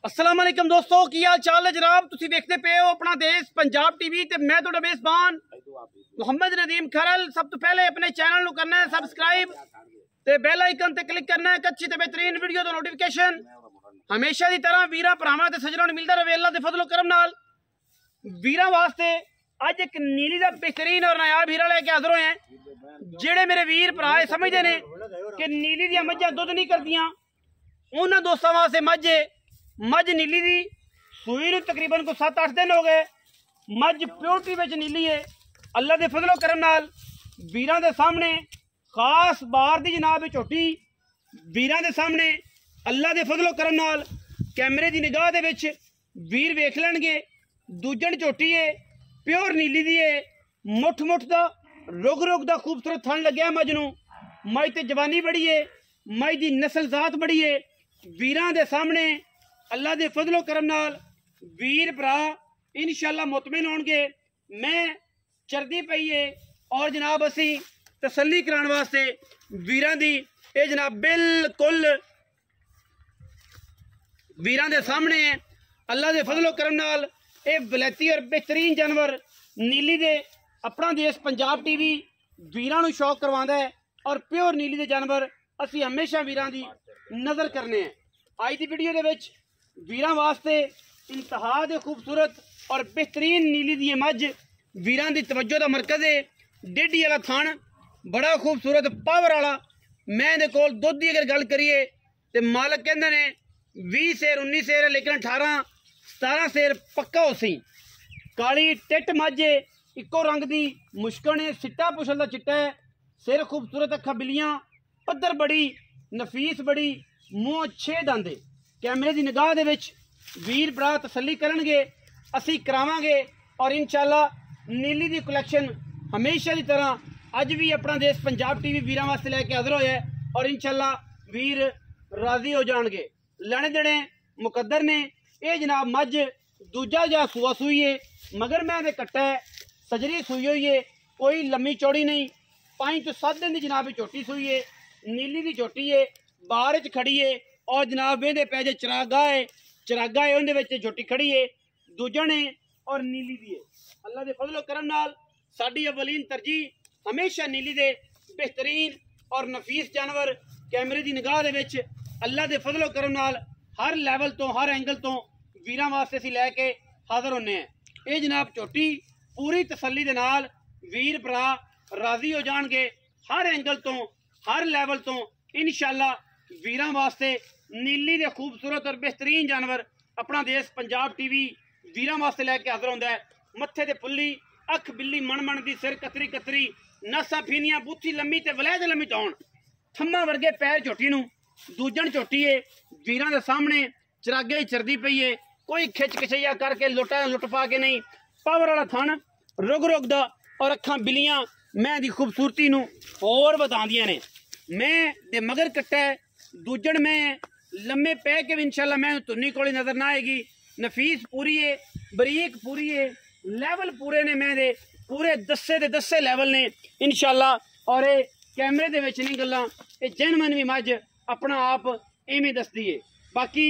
अस्सलाम वालेकुम दोस्तों, की हाल चाल है जनाब। तुसी देखते पे हो अपना देश पंजाब टीवी ते मैं तुहाडा मेज़बान मोहम्मद नदीम खरल। सब तो पहले अपने चैनल को करना है सबसक्राइब ते बेल आइकन ते क्लिक करना है अच्छी ते बेहतरीन वीडियो दा नोटिफिकेशन हमेशा की तरह वीरा भरावां ते सज्जनां नूं मिलदा रहे अल्लाह दे फजलो करम नाल। वीरां वास्ते अज एक नीली दा बेहतरीन और नायाब हीरा लेके हाज़र होए हैं। जेड़े मेरे वीर भरा समझदे ने कि नीली दियां मज्झां दुध नहीं करदियां, उन्हां दोस्तां वास्ते मझ नीली दी सूई नूं तकरीबन को 7-8 दिन हो गए। मझ प्योरिटी विच नीली है। अल्लाह दे फजलो करम नाल वीरां दे सामने खास बार दी जनाब झोटी वीरां दे सामने अल्लाह दे फजलो करम नाल कैमरे दी निगाह दे विच वीर वेख लैणगे। दूजण झोटी है, प्योर नीली दी है, मुठ दा रुग दा खूबसूरत थन लग्या मझ नूं। मझ ते जवानी बड़ी है, मझ दी नस्ल जात बड़ी है। वीरां दे सामने अल्लाह दे फजलो करम नाल वीर भरा इंशाअल्लाह मुतमिन होणगे। मैं चरदी पई है और जनाब असी तसल्ली कराने वास्ते वीरां दी ये जनाब बिल्कुल वीरां दे सामने अल्लाह दे फजलो करम नाल ये वलैती और बेहतरीन जानवर नीली दे अपना देश पंजाब टीवी वीरां नूं शौक करवांदा है और प्योर नीली दे जानवर असी हमेशा वीरां दी नज़र करने हैं। अज दी वीडियो दे विच वीरां वास्ते इंतहा दे खूबसूरत और बेहतरीन नीली दी मझ वीरां दी तवज्जो दा मरकज़ है। डेढ़ी वाला थान बड़ा खूबसूरत पावर वाला। मैं दे कोल दुध दी अगर गल करिए तो मालक कहंदे ने 20 सेर 19 सेर है, लेकिन 18-17 सेर पक्का हो सी। काली टिट मझ इको रंग दी मुश्कन है, सिट्टा पुछल दा चिट्टा है, सिर खूबसूरत, अखा बिलियां, पत्थर बड़ी नफीस बड़ी, मुँह 6 दंद। कैमरे की निगाह दे विच वीर भरा तसल्ली करनगे, असी करावांगे और इंशाअल्लाह नीली दी कलैक्शन हमेशा की तरह अज भी अपना देश पंजाब टीवी वीरां वास्ते लैके हाज़र होया है और इंशाअल्लाह वीर राजी हो जाएंगे। लैने देने मुकद्दर ने ये जनाब मझ दूजा जा सूआ सूई है, मगर मैं दे कट्टा है, सजरी सूई हुई है, कोई लम्मी चौड़ी नहीं। 5 तो 7 दिन की जनाब झोटी सूई है, नीली की झोटी है, बाहर च खड़ी है और जनाब वेंदे पै जे चरागा है उहदे विच झोटी खड़ी है, दूजण है और नीली दी है। अल्लाह दे फजलो करम नाल साडी अवलीन तरजीह हमेशा नीली दे बेहतरीन और नफीस जानवर कैमरे की निगाह दे विच अल्लाह दे फजलो करम नाल हर लैवल तो हर एंगल तो वीरां वास्ते असीं लैके हाज़र होने हैं। ये जनाब झोटी पूरी तसल्ली दे नाल वीर भरा राजी हो जाएंगे। हर एंगल तो हर लैवल तो इंशाअल्लाह वीरां वास्ते नीली दे खूबसूरत और बेहतरीन जानवर अपना देश पंजाब टीवी वीरां वास्ते लैके हाज़र होंदा है। मत्थे ते फुल्ली, अख बिल्ली मन दी, सिर कतरी नासा फीनियां, बूथी लम्मी ते वलैद लम्मी तौण, थम्मा वर्गे पैर झोटी नूं। दूजण झोटी है वीरां दे सामने चरागे चरदी पई है, कोई खिच खिचैया करके लुट पा के नहीं। पावर वाला थन रुग दा और अखां बिलियां मैं दी खूबसूरती नूं होर बतांदियां ने। मैं दे मगर कट्टा है, दूजण में लम्मे पै के भी इंशाअल्लाह मैं तुन्नी कोली नजर ना आएगी। नफीस पूरी है, बरीक पूरी है, लैवल पूरे ने, मैं दे पूरे दस्से लैवल ने इंशाअल्लाह। और ये कैमरे दे विच नहीं गल्लां, ये जेनवन भी मझ अपना आप इवें दसदी है। बाकी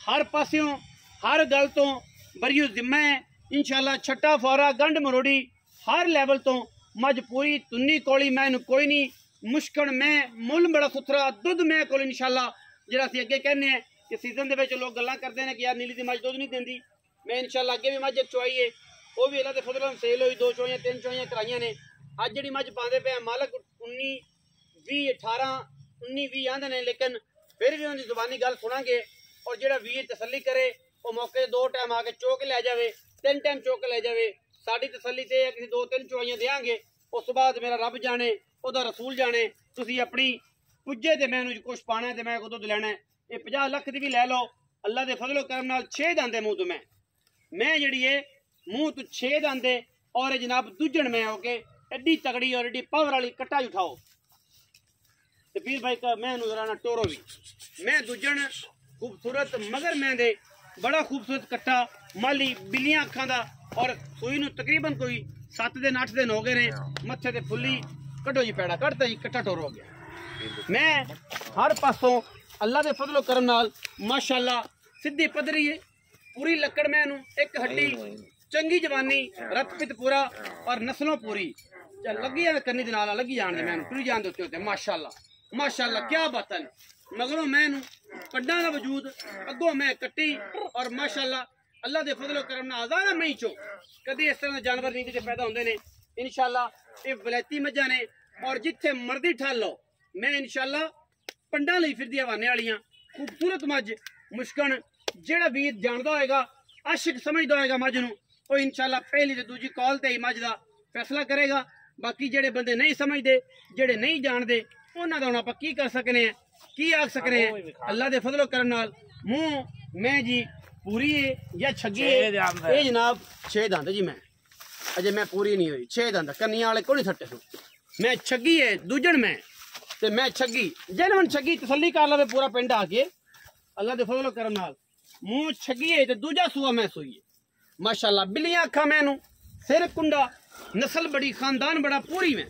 हर पास्यों हर गल तो बरियो जिम्मा है इंशाअल्लाह। छट्टा फौरा गंढ मरोड़ी हर लैवल तो मझ पूरी तुन्नी कोली मैं कोई नहीं। मुश्कन मैं मुल बड़ा सुथरा दुध मैं कोल इंशाअल्लाह। जिहड़ा असीं अगे कहने हैं कि सीजन दे विच लोग गल्लां करदे ने कि यार नीली दी मझ दुध नहीं देंदी, मैं इंशाअल्लाह अगे भी मझ एक चुआई है, वो भी अल्लाह दे फजल नाल सेल हुई, 2 चुआइयां 3 चुआइयां कराइयां ने। अज जिहड़ी मझ पांदे पे मालक 19-20 आंदे ने, लेकिन फिर भी उनकी जुबानी गल सुनांगे और जिहड़ा वीर तसल्ली करे वो मौके 2 टाइम आके चौक लै जावे, 3 टाइम चौक लै जावे। साडी तसल्ली ते है कि 2-3 चुआइयां देंगे, उस तो बाद मेरा रब जाने ओदा रसूल जाने। तुसीं अपनी पुज्जे ते मैं कुछ पाना है तो मैं दुध लैना है। ये 50 लख की भी लै लो, अल्लाह दे फजलो करम नाल 6 दंद है मुँह तो मैं जिहड़ी है मुँह तो 6 दंद है। और जनाब दूजण मैं होके एड्डी तगड़ी और एड्डी पावर वाली कट्टा उठाओ तो फिर भाई का मैं नजराना टोरो भी मैं दूजण खूबसूरत मगर मैं दे बड़ा खूबसूरत कट्टा माली बिलियां अखां दा और सूई नूं तकरीबन कोई 7 दिन 8 दिन हो गए ने। मत्थे ते फुल्ली कड्डो जी पैड़ा कटता जी कट्टा टोर हो गया। मैं हर पासों अल्लाह के फजलो करम नाल माशाअल्लाह सीधी पदरी है, पूरी लकड़ मैनू, एक हड्डी, चंगी जवानी, रत पित पूरा और नस्लों पूरी। चल लगी जाए करनी दे नाल लगी जान दे मैनू, तुरी जान दे उत्ते माशाअल्लाह माशाअल्लाह क्या बात है। मगरों मैनू कड्डा दा वजूद, अगों मैं कट्टी और माशाअल्लाह अल्लाह दे फजलो करम नाल हज़ारां मई चो कदी इस तरह दे जानवर नहीं किते पैदा होंदे ने। इंशाअल्लाह ये वलैती मज्जां ने और जिथे मर्दी ठल लो मैं इंशाअल्लाह पंडा लई फिरदी हवाने वालियां खूबसूरत मज मुश्कन जेड़ा वीर जानदा होएगा आशिक समझदा होएगा मज नूं वो इंशाअल्लाह पहली ते दूजी कॉल ते ही मज दा फैसला करेगा। बाकी जेड़े बंदे नहीं समझदे जेड़े नहीं जानदे उन्हां दा हुण आपां की कर सकने हैं, की आख सकने हैं। अल्लाह दे फजलो करम नाल मुंह मैं जी पूरी है या छगी है ये जनाब 6 दंद जी मैं अजे मैं पूरी नहीं हुई 6 दंद कन्नियां वाले को नहीं सट्टे सो मैं छगी है दूजन मैं ते मैं छगी जेनवन छगी तसल्ली कर लवे पूरा पिंड आके अल्लाह दे फजलो करम नाल मुंह छगी है ते दूजा सूआ मैं सूई है माशाअल्लाह। बिल्लियां अखा मैनू सिर कुंडा नस्ल बड़ी खानदान बड़ा पूरी में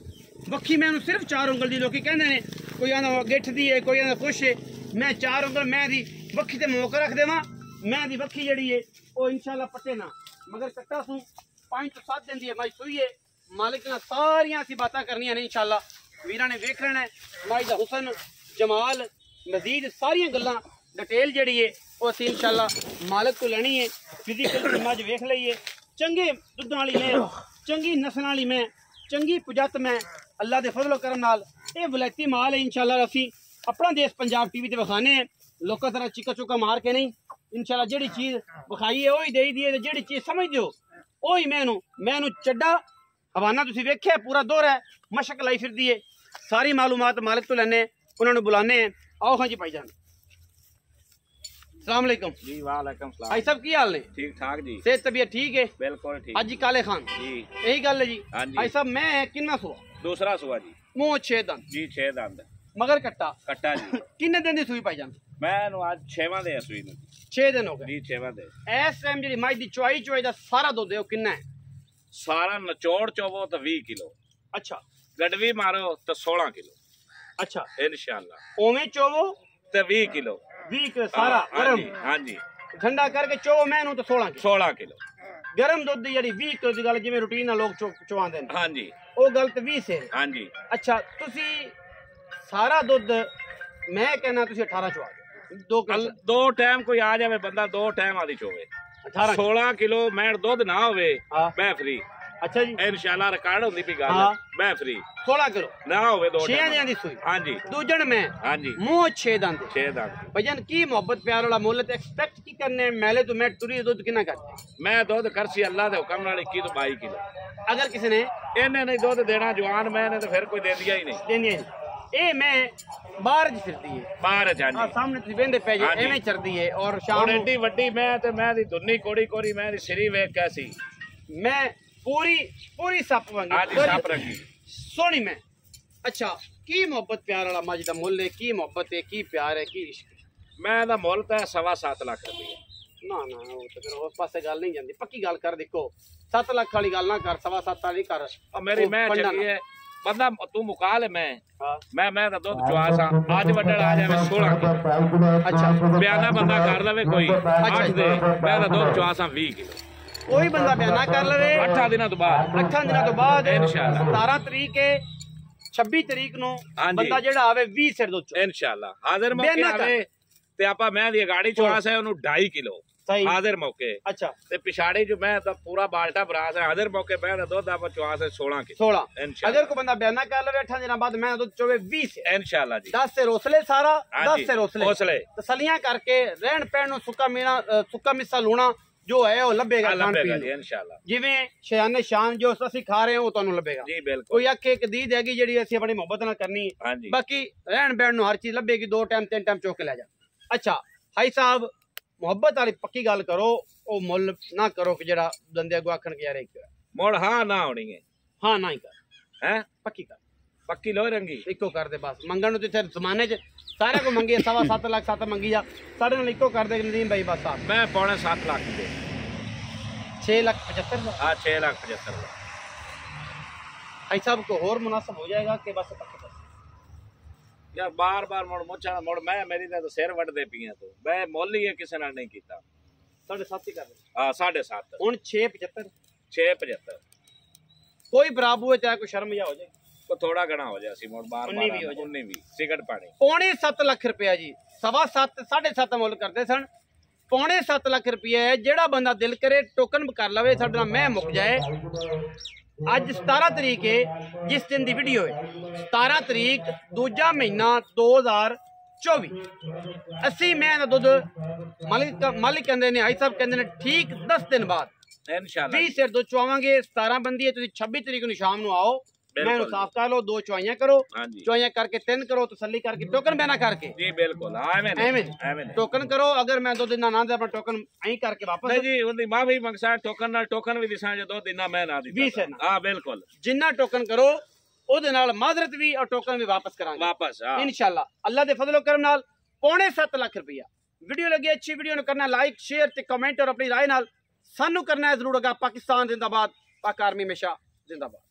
बखी मैनू सिर्फ 4 उंगल दी लोग कहते हैं कोई आंदा गिठ दी है कोई आंदा कुछ है मैं 4 उंगल मैं दी बखी ते मौका रख देवां मैं दी बखी जड़ी है वो इंशाअल्लाह पटे ना मगर कट्टा सू 5 तो 7 दिन दी माई सूई है। मालिक ने सारियां सी बातें करनियां ने इंशाअल्लाह वीरां ने वेख लेना माई दा हुसन जमाल मजीद सारियां गल्लां डिटेल जड़ी है वो असीं इंशाअल्लाह मालिक को लेनी है। फिजिकल मज वेख लईए चंगे दुद्ध वाली मैं चंगी नस्ल वाली मैं चंगी पुजत मैं अल्लाह दे फजलो करम नाल ये वलैती माल है इंशाअल्लाह असीं अपना देश पंजाब टीवी ते विखाने हैं लोकां तरह चिक्का चुक्का मार के नहीं इंशाअल्लाह जेड़ी चीज विखाई है वही देई दी है जेड़ी चीज समझ दो वही मैनू चड्डा हवाना तुसीं वेख्या पूरा दौर है मशक लाई फिरदी है सारी मालूमात मालिक तो लैने उन्होंने बुलाने हैं। आओ हाँ जी भाईजान अस्सलाम वालेकुम जी। वालेकुम सलाम। भाई साहब की हाल ने? ठीक ठाक जी। सेहत तबीयत ठीक है? बिल्कुल ठीक। हाजी काले खान जी यही गल है जी। हाँ जी। भाई साहब मैं किन्ना सुआ? दूसरा सुआ जी। मुंह 6 दंद जी 6 दंद मगर कट्टा कट्टा जी। किन्ने दिन दी सुई भाईजान? मैं आज 6वां दे सुई नूं 6 दिन हो गए जी 6वां दे। इस टाइम जी माई दी चुआई दा सारा दुध है किन्ना है? सारा नचोड़ चोवो तो 20 किलो। अच्छा गडवी मारो तो 16 किलो। अच्छा इंशाअल्लाह। ओवें चोवो तो 20 किलो 20 किलो सारा हाँ गरम जी हाँ जी। ठंडा करके चोवो मैनू तो 16 किलो 16 किलो गरम दुध दी जेडी 20 किलो दी गल जिवें रूटीन नाल लोग चवांदे ने हाँ जी ओ गल ते 20 है। हाँ जी। अच्छा तुसी सारा दुध मैं कहना तुसी 18 चवा दो दो टाइम कोई आ जावे बंदा 2 टाइम आदि चोवे 18 16 किलो मैं दुध ना होवे हाँ। मैं फ्री। अच्छा जी इंशाअल्लाह रिकॉर्ड होंदी पई गल हाँ। मैं फ्री 16 किलो ना होवे 2 6 टाइम दियां दी सुई हाँ जी दूजन में हाँ जी मुंह 6 दंद 6 दंद। भजन की मोहब्बत प्यार वाला मुल्ल ते एक्सपेक्ट की करने मेले तो मैं टुरी दुध कितना करते मैं दुध करसी अल्लाह दे हुक्म नाल 21 तो 22 किलो। अगर किसी ने इन्हें नहीं दुध देना जवान मैंने तो फिर कोई दे दिया ही नहीं देनी है ए मैं बाहर च फिरदी है बाहर आ जानी सामने तुसी वेंदे पै जे हाँ जी। एवें चरदी है और शाम और नूं एडी वड्डी मैं ते मैं दी दुन्नी कोड़ी कोड़ी मैं दी सिरी वेख कैसी मैं पूरी सप वांगी आज साप रखी सोनी मैं। अच्छा की मोहब्बत प्यार वाला मज दा मुल्ल है की मोहब्बत है की प्यार है की इश्क है? मैं दा मुल्ल ते 7.25 लाख रुपया। ना ना वो तो फिर उस पासे गल नहीं जाती पक्की गल कर देखो 7 लाख वाली गल ना कर 7.25 वाली कर और मेरी वो मैं पंडा चली है बंदा तू मुका ले मैं हाँ। मैं दा दुध चुआस आज वड्डड़ आ जावे 16 किलो। अच्छा बयाना बंदा कर लवे कोई अच्छा। 8 दे मैं दा दुध चुआस 20 किलो कोई बंदा बयाना कर लवे 8 दिनों तो बाद 8 दिनों तो बाद इंशाअल्लाह 17 तरीक है 26 तरीक नु हाँ जी। बंदा जेड़ा आवे 20 सिर दुध चो इंशाअल्लाह हाजिर मौके बयाना कर। आवे ते आपा मैं दी गाड़ी चुआस है ओनू 2.5 किलो सही हाजिर मौके अच्छा ते पिछाड़ी जो मैं तो पूरा बाल्टा बरास है हाजिर मौके मैं दा दुध आपा चुआस है 16 किलो 16 इंशाअल्लाह। अगर कोई बंदा बयाना कर लवे 8 दिनों बाद मैं दुध चोवे 20 इंशाअल्लाह जी 10 से रोसले सारा हाँ 10 जी, से रोसले हौसले तसलियां करके रहन पहन सुक्का मिस्सा लूना जो है वो लभेगा खान लभेगा पीन जी इंशाअल्लाह जिवें शान शान जो असि खा रहे हैं वो तुहानू लभेगा जी बिल्कुल कोई आखे एक दीद हैगी जेड़ी असि अपनी मोहब्बत नाल करनी है हाँ जी बाकी रहन बहन नु हर चीज लभेगी 2 टाइम 3 टाइम चौक के ले जा। अच्छा भाई साहब मोहब्बत वाली पक्की गल करो ओ मुल ना करो कि जेड़ा बंदे अगो आखण के यार एक मोड़ हाँ ना होनी है हाँ ना ही कर हैं पक्की कर पक्की लोई रंगी इको कर दे बस मंगण नु ते फिर जमाने च सारे को मंगी 7.25 लाख 7 मंगी जा सारे नाल इको कर दे नदीम भाई बस साहब मैं 6.25 लाख दे 6,75,000 हाँ 6,75,000 भाई साहब को और मुनासिब हो जाएगा कि बस पक्के बस यार बार बार मुड़ मुछा मुड़ मैं मेरी तो सिर वटदे पियां तू मैं मुल ही किसी नाल नहीं कीता 7.5 ही कर दे। हां 7.5 ਹੁਣ 6.75 6.75 ਕੋਈ ਬਰਾਬੂ ਹੈ ਚਾहे कोई शर्म या हो जाए को थोड़ा घना हो जाए सी मुड़ बार 19 भी हो जाए। 19 भी सिगरेट पानी पौने 7 ਲੱਖ रुपया जी 7.5 7.5 ਮੁੱਲ ਕਰਦੇ ਸਨ पौने 7 ਲੱਖ रुपया है ਜਿਹੜਾ ਬੰਦਾ ਦਿਲ ਕਰੇ ਟੋਕਨ ਕਰ ਲਵੇ ਸਾਡੇ ਨਾਲ ਮੈਂ ਮੁੱਕ ਜਾਏ। ਅੱਜ 17 ਤਰੀਕ ਹੈ ਜਿਸ ਦਿਨ ਦੀ ਵੀਡੀਓ ਹੈ 17 ਤਰੀਕ ਦੂਜਾ ਮਹੀਨਾ 2024 ਅਸੀਂ ਮੈਂ ਦਾ ਦੁੱਧ ਮਾਲਿਕ ਕਹਿੰਦੇ ਨੇ ਹਾਈ ਸਾਹਿਬ ਕਹਿੰਦੇ ਨੇ ਠੀਕ 10 ਦਿਨ ਬਾਅਦ इंशाल्लाह 20 ਸਿਰ ਦੁੱਧ ਚੁਆਵਾਂਗੇ। 17 ਬੰਦੀ ਹੈ ਤੁਸੀਂ 26 ਤਰੀਕ ਨੂੰ ਸ਼ਾਮ ਨੂੰ ਆਓ मैं साफ कर लो 2 चुआइयां करो चुआइयां करके 3 करो तसल्ली करके टोकन बना करके जी बिल्कुल एवें टोकन करो अगर मैं 2 दिन ना दे अपना टोकन आई करके वापस नहीं जी उन्दी माफी मंगसा टोकन नाल टोकन भी दिसा जो 2 दिन मैं ना दी 20 है ना हां बिल्कुल जिन्ना टोकन करो ओदे नाल माजरत भी और टोकन भी वापस करांगे वापस हां इंशाल्लाह अल्लाह दे फजल करम नाल पौने 7 लाख रुपया वीडियो लगी अच्छी वीडियो नु करना लाइक शेयर ते कमेंट और अपनी राय नाल सानू करना है जरूर। अगा पाकिस्तान जिंदाबाद पाक आर्मी हमेशा जिंदाबाद।